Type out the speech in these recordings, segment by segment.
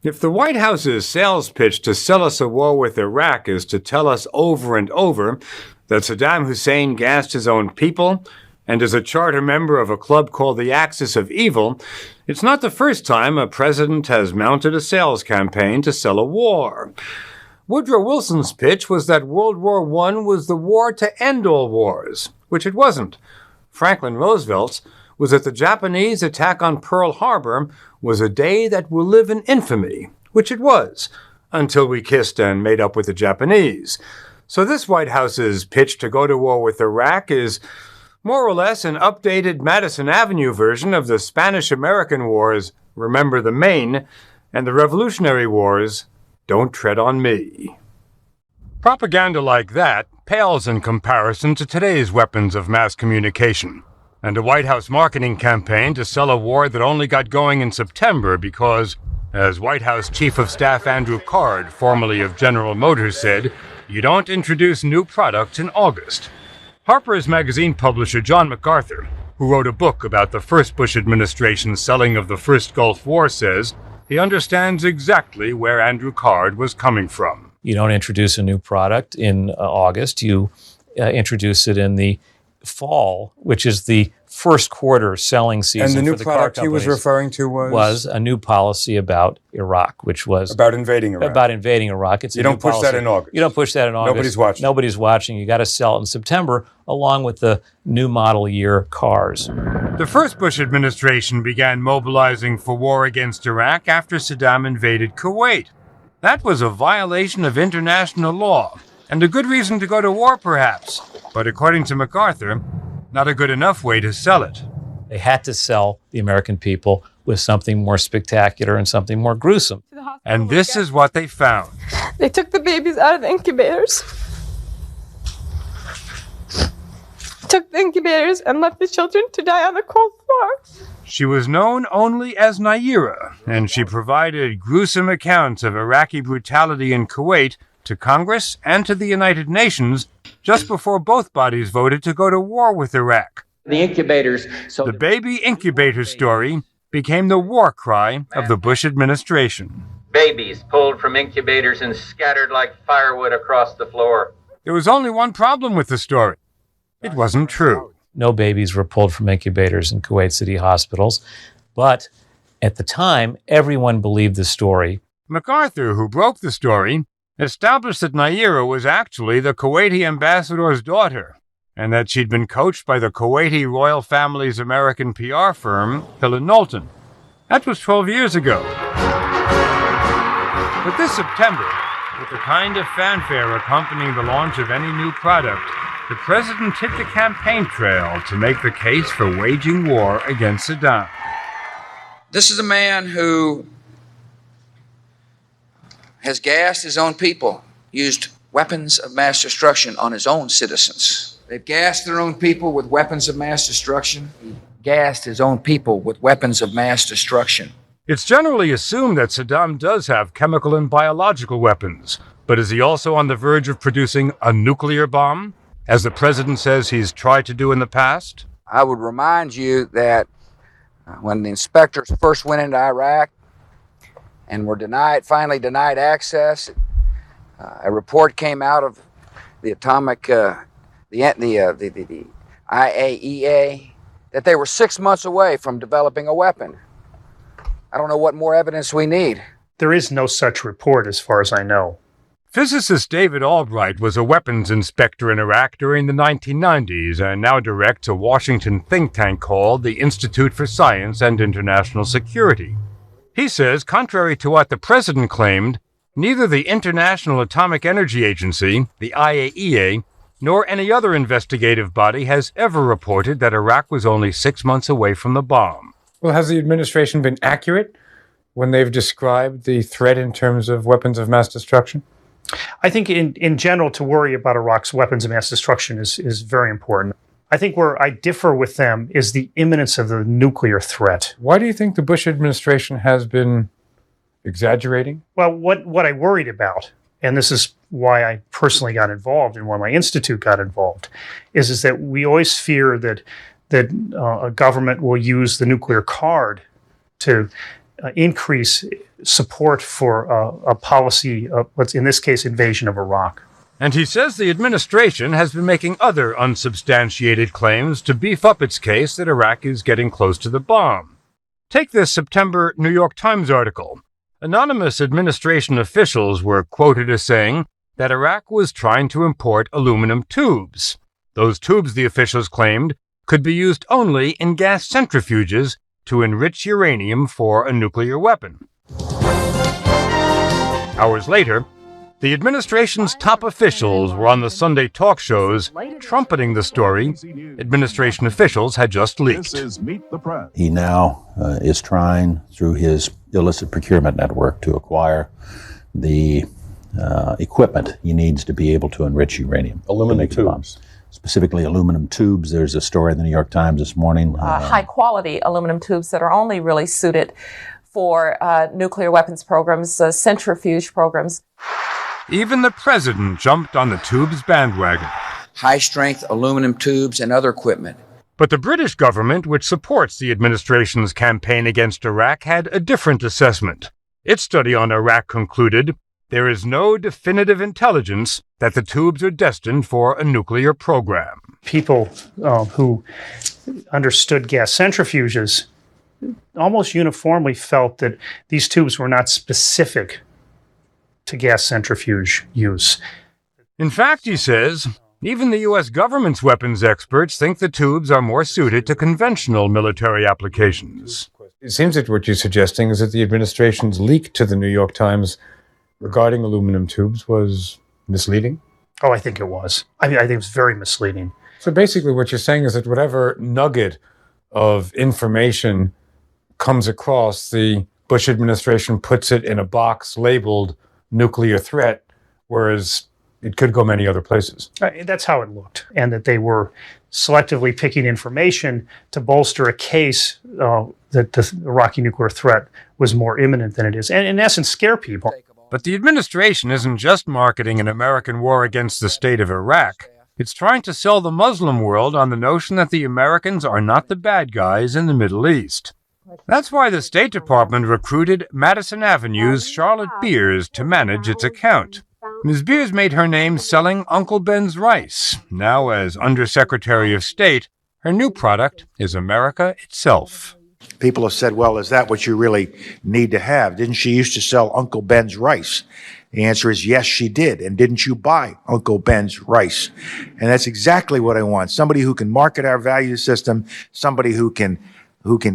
If the White House's sales pitch to sell us a war with Iraq is to tell us over and over that Saddam Hussein gassed his own people and is a charter member of a club called the Axis of Evil, it's not the first time a president has mounted a sales campaign to sell a war. Woodrow Wilson's pitch was that World War I was the war to end all wars, which it wasn't. Franklin Roosevelt's was that the Japanese attack on Pearl Harbor was a day that will live in infamy, which it was, until we kissed and made up with the Japanese. So this White House's pitch to go to war with Iraq is more or less an updated Madison Avenue version of the Spanish-American Wars, Remember the Maine, and the Revolutionary Wars, Don't Tread on Me. Propaganda like that pales in comparison to today's weapons of mass communication, and a White House marketing campaign to sell a war that only got going in September because, as White House Chief of Staff Andrew Card, formerly of General Motors, said, you don't introduce new products in August. Harper's Magazine publisher John MacArthur, who wrote a book about the first Bush administration's selling of the first Gulf War, says he understands exactly where Andrew Card was coming from. You don't introduce a new product in August. You introduce it in the fall, which is the first quarter selling season for the car companies. And the new product he was referring to was a new policy about Iraq, which was about invading Iraq. About invading Iraq. You don't push that in August. You don't push that in August. Nobody's watching. Nobody's watching. You got to sell it in September, along with the new model year cars. The first Bush administration began mobilizing for war against Iraq after Saddam invaded Kuwait. That was a violation of international law, and a good reason to go to war, perhaps. But according to MacArthur, not a good enough way to sell it. They had to sell the American people with something more spectacular and something more gruesome. And this is what they found. They took the babies out of the incubators. Took the incubators and left the children to die on the cold floor. She was known only as Naira, and she provided gruesome accounts of Iraqi brutality in Kuwait to Congress and to the United Nations just before both bodies voted to go to war with Iraq. The incubators. The baby incubator story became the war cry of the Bush administration. Babies pulled from incubators and scattered like firewood across the floor. There was only one problem with the story. It wasn't true. No babies were pulled from incubators in Kuwait City hospitals, but at the time, everyone believed the story. MacArthur, who broke the story, established that Naira was actually the Kuwaiti ambassador's daughter, and that she'd been coached by the Kuwaiti royal family's American PR firm, Hill & Knowlton. That was 12 years ago. But this September, with the kind of fanfare accompanying the launch of any new product, the president hit the campaign trail to make the case for waging war against Saddam. This is a man who has gassed his own people, used weapons of mass destruction on his own citizens. They've gassed their own people with weapons of mass destruction. He gassed his own people with weapons of mass destruction. It's generally assumed that Saddam does have chemical and biological weapons, but is he also on the verge of producing a nuclear bomb, as the president says he's tried to do in the past? I would remind you that when the inspectors first went into Iraq and were finally denied access, a report came out of the IAEA that they were 6 months away from developing a weapon. I don't know what more evidence we need. There is no such report as far as I know. Physicist David Albright was a weapons inspector in Iraq during the 1990s and now directs a Washington think tank called the Institute for Science and International Security. He says, contrary to what the president claimed, neither the International Atomic Energy Agency, the IAEA, nor any other investigative body has ever reported that Iraq was only 6 months away from the bomb. Well, has the administration been accurate when they've described the threat in terms of weapons of mass destruction? I think in general, to worry about Iraq's weapons of mass destruction is very important. I think where I differ with them is the imminence of the nuclear threat. Why do you think the Bush administration has been exaggerating? Well, what I worried about, and this is why I personally got involved and why my institute got involved, is that we always fear that a government will use the nuclear card to increase support for a policy of, in this case, invasion of Iraq. And he says the administration has been making other unsubstantiated claims to beef up its case that Iraq is getting close to the bomb. Take this September New York Times article. Anonymous administration officials were quoted as saying that Iraq was trying to import aluminum tubes. Those tubes, the officials claimed, could be used only in gas centrifuges to enrich uranium for a nuclear weapon. Hours later, the administration's top officials were on the Sunday talk shows trumpeting the story administration officials had just leaked. He now is trying, through his illicit procurement network, to acquire the equipment he needs to be able to enrich uranium. Aluminum tubes. Specifically aluminum tubes. There's a story in the New York Times this morning. High-quality aluminum tubes that are only really suited for nuclear weapons programs, centrifuge programs. Even the president jumped on the tubes bandwagon. High-strength aluminum tubes and other equipment. But the British government, which supports the administration's campaign against Iraq, had a different assessment. Its study on Iraq concluded there is no definitive intelligence that the tubes are destined for a nuclear program. People who understood gas centrifuges almost uniformly felt that these tubes were not specific to gas centrifuge use. In fact, he says, even the U.S. government's weapons experts think the tubes are more suited to conventional military applications. It seems that what you're suggesting is that the administration's leak to the New York Times regarding aluminum tubes was misleading? Oh, I think it was. I think it was very misleading. So basically what you're saying is that whatever nugget of information comes across, the Bush administration puts it in a box labeled nuclear threat, whereas it could go many other places. That's how it looked, and that they were selectively picking information to bolster a case that the Iraqi nuclear threat was more imminent than it is, and in essence scare people. But the administration isn't just marketing an American war against the state of Iraq. It's trying to sell the Muslim world on the notion that the Americans are not the bad guys in the Middle East. That's why the State Department recruited Madison Avenue's Charlotte Beers to manage its account. Ms. Beers made her name selling Uncle Ben's rice. Now, as Undersecretary of State, her new product is America itself. People have said, well, is that what you really need to have? Didn't she used to sell Uncle Ben's rice? The answer is yes, she did. And didn't you buy Uncle Ben's rice? And that's exactly what I want. Somebody who can market our value system, somebody who can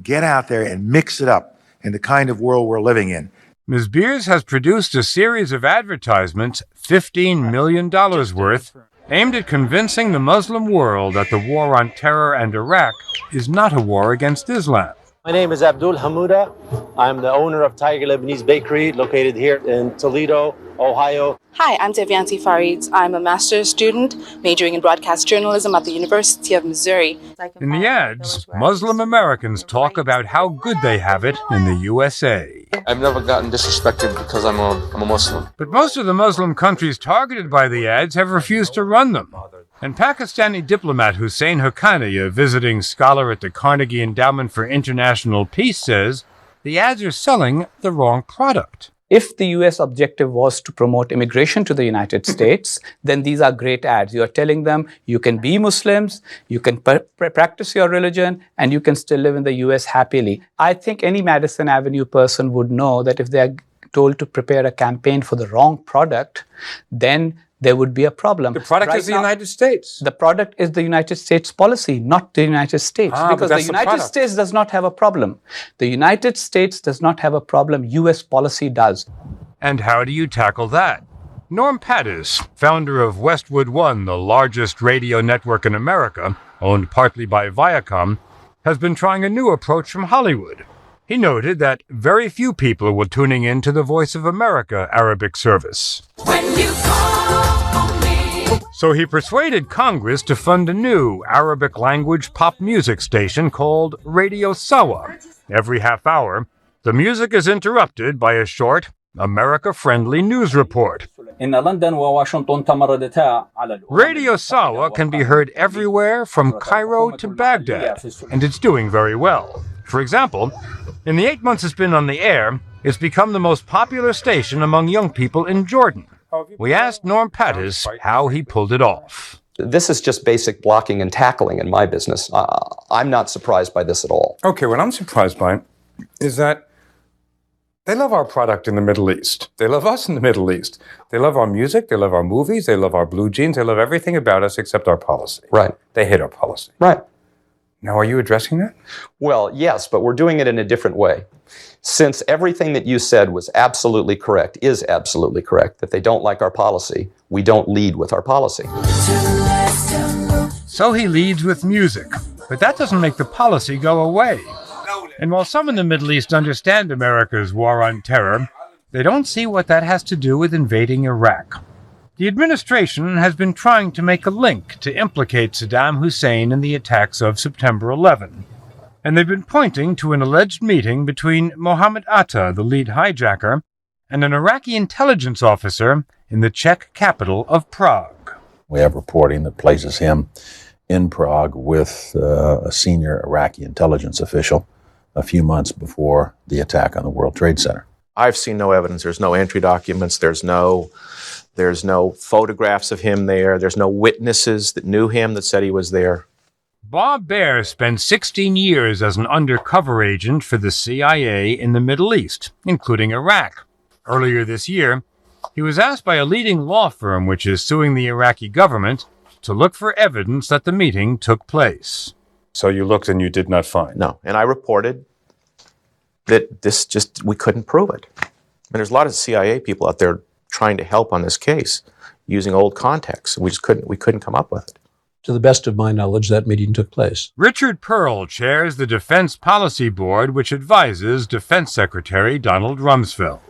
get out there and mix it up in the kind of world we're living in. Ms. Beers has produced a series of advertisements, $15 million worth, aimed at convincing the Muslim world that the war on terror and Iraq is not a war against Islam. My name is Abdul Hamouda. I'm the owner of Tiger Lebanese Bakery, located here in Toledo, Ohio. Hi, I'm Devianti Farid. I'm a master's student majoring in broadcast journalism at the University of Missouri. In the ads, Muslim Americans talk about how good they have it in the USA. I've never gotten disrespected because I'm a Muslim. But most of the Muslim countries targeted by the ads have refused to run them. And Pakistani diplomat Hussein Haqqani, a visiting scholar at the Carnegie Endowment for International Peace, says the ads are selling the wrong product. If the US objective was to promote immigration to the United States, then these are great ads. You are telling them you can be Muslims, you can practice your religion, and you can still live in the US happily. I think any Madison Avenue person would know that if they are told to prepare a campaign for the wrong product, then there would be a problem. The product is the United States. The product is the United States policy, not the United States. Because the United States does not have a problem. The United States does not have a problem. US policy does. And how do you tackle that? Norm Pattis, founder of Westwood One, the largest radio network in America, owned partly by Viacom, has been trying a new approach from Hollywood. He noted that very few people were tuning in to the Voice of America Arabic service. When you call me. So he persuaded Congress to fund a new Arabic-language pop music station called Radio Sawa. Every half hour, the music is interrupted by a short, America-friendly news report. Radio Sawa can be heard everywhere from Cairo to Baghdad, and it's doing very well. For example, in the 8 months it's been on the air, it's become the most popular station among young people in Jordan. We asked Norm Pattis how he pulled it off. This is just basic blocking and tackling in my business. I'm not surprised by this at all. Okay, what I'm surprised by is that they love our product in the Middle East. They love us in the Middle East. They love our music. They love our movies. They love our blue jeans. They love everything about us except our policy. Right. They hate our policy. Right. Now, are you addressing that? Well, yes, but we're doing it in a different way. Since everything that you said was absolutely correct, is absolutely correct, that they don't like our policy, we don't lead with our policy. So he leads with music, but that doesn't make the policy go away. And while some in the Middle East understand America's war on terror, they don't see what that has to do with invading Iraq. The administration has been trying to make a link to implicate Saddam Hussein in the attacks of September 11. And they've been pointing to an alleged meeting between Mohammed Atta, the lead hijacker, and an Iraqi intelligence officer in the Czech capital of Prague. We have reporting that places him in Prague with a senior Iraqi intelligence official a few months before the attack on the World Trade Center. I've seen no evidence. There's no entry documents. There's no photographs of him there. There's no witnesses that knew him that said he was there. Bob Baer spent 16 years as an undercover agent for the CIA in the Middle East, including Iraq. Earlier this year, he was asked by a leading law firm which is suing the Iraqi government to look for evidence that the meeting took place. So you looked and you did not find? No, and I reported that we couldn't prove it. And there's a lot of CIA people out there trying to help on this case using old contacts. We couldn't come up with it. To the best of my knowledge, that meeting took place. Richard Pearl chairs the Defense Policy Board, which advises Defense Secretary Donald Rumsfeld.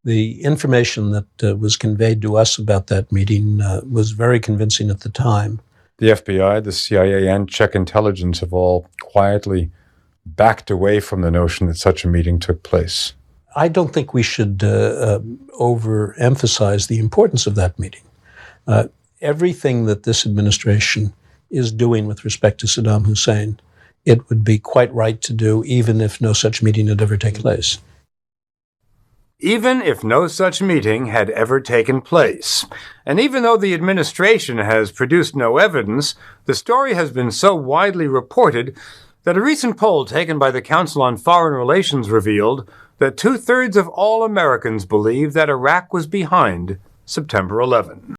The information that was conveyed to us about that meeting was very convincing at the time. The FBI, the CIA, and Czech intelligence have all quietly backed away from the notion that such a meeting took place. I don't think we should overemphasize the importance of that meeting. Everything that this administration is doing with respect to Saddam Hussein, it would be quite right to do even if no such meeting had ever taken place. Even if no such meeting had ever taken place. And even though the administration has produced no evidence, the story has been so widely reported that a recent poll taken by the Council on Foreign Relations revealed that 2/3 of all Americans believe that Iraq was behind September 11.